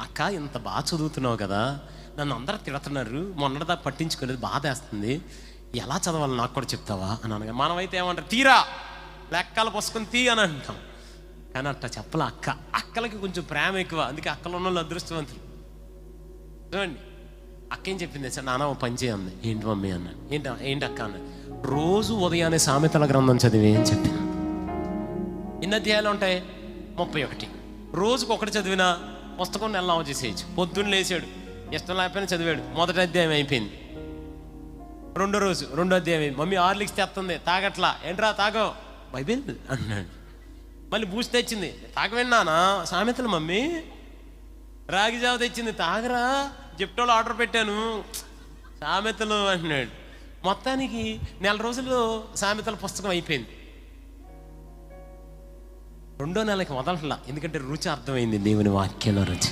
అక్క ఇంత బాగా చదువుతున్నావు కదా, నన్ను అందరూ తిడుతున్నారు, మొన్నటిదాకా పట్టించుకోలేదు, బాధ వేస్తుంది, ఎలా చదవాలి నాకు కూడా చెప్తావా అని అనగా మనమైతే ఏమంటారు, తీరా లెక్కలు పుస్తకం తీ అని అంటాం. కానీ అట్లా చెప్పలే అక్క. అక్కలకి కొంచెం ప్రేమ ఎక్కువ, అందుకే అక్కలు ఉన్న వాళ్ళు అదృష్టవంతులు. చూడండి, అక్క ఏం చెప్పింది సార్, నాన్న ఓ పని చేయండి. ఏంటి మమ్మీ అన్నాడు. ఏంటి అక్క అన్నాడు. రోజు ఉదయాన్నే సామెతల గ్రంథం చదివి అని చెప్పింది. ఎన్ని అధ్యాయాలు ఉంటాయి? 31. రోజుకు ఒకటి చదివినా పుస్తకం నెల చేసేయచ్చు. పొద్దున్న లేచాడు, ఇష్టం లేకపోయినా చదివాడు, మొదటి అధ్యాయం అయిపోయింది. రెండో రోజు రెండో అధ్యాయం అయింది. మమ్మీ హార్లిక్స్ తెస్తుంది, తాగట్లా. ఏంట్రా తాగో, బైబిల్ అన్నాడు. మళ్ళీ బూస్ట్ తెచ్చింది, తాగవిన్నానా సామెతలు మమ్మీ. రాగి జావ తెచ్చింది, తాగరా, జెప్టోలో ఆర్డర్ పెట్టాను, సామెతలు అంటున్నాడు. మొత్తానికి నెల రోజులు సామెతల పుస్తకం అయిపోయింది. రెండో నెలకి వదలట్లా, ఎందుకంటే రుచి అర్థమైంది, దేవుని వాక్యంలో రుచి.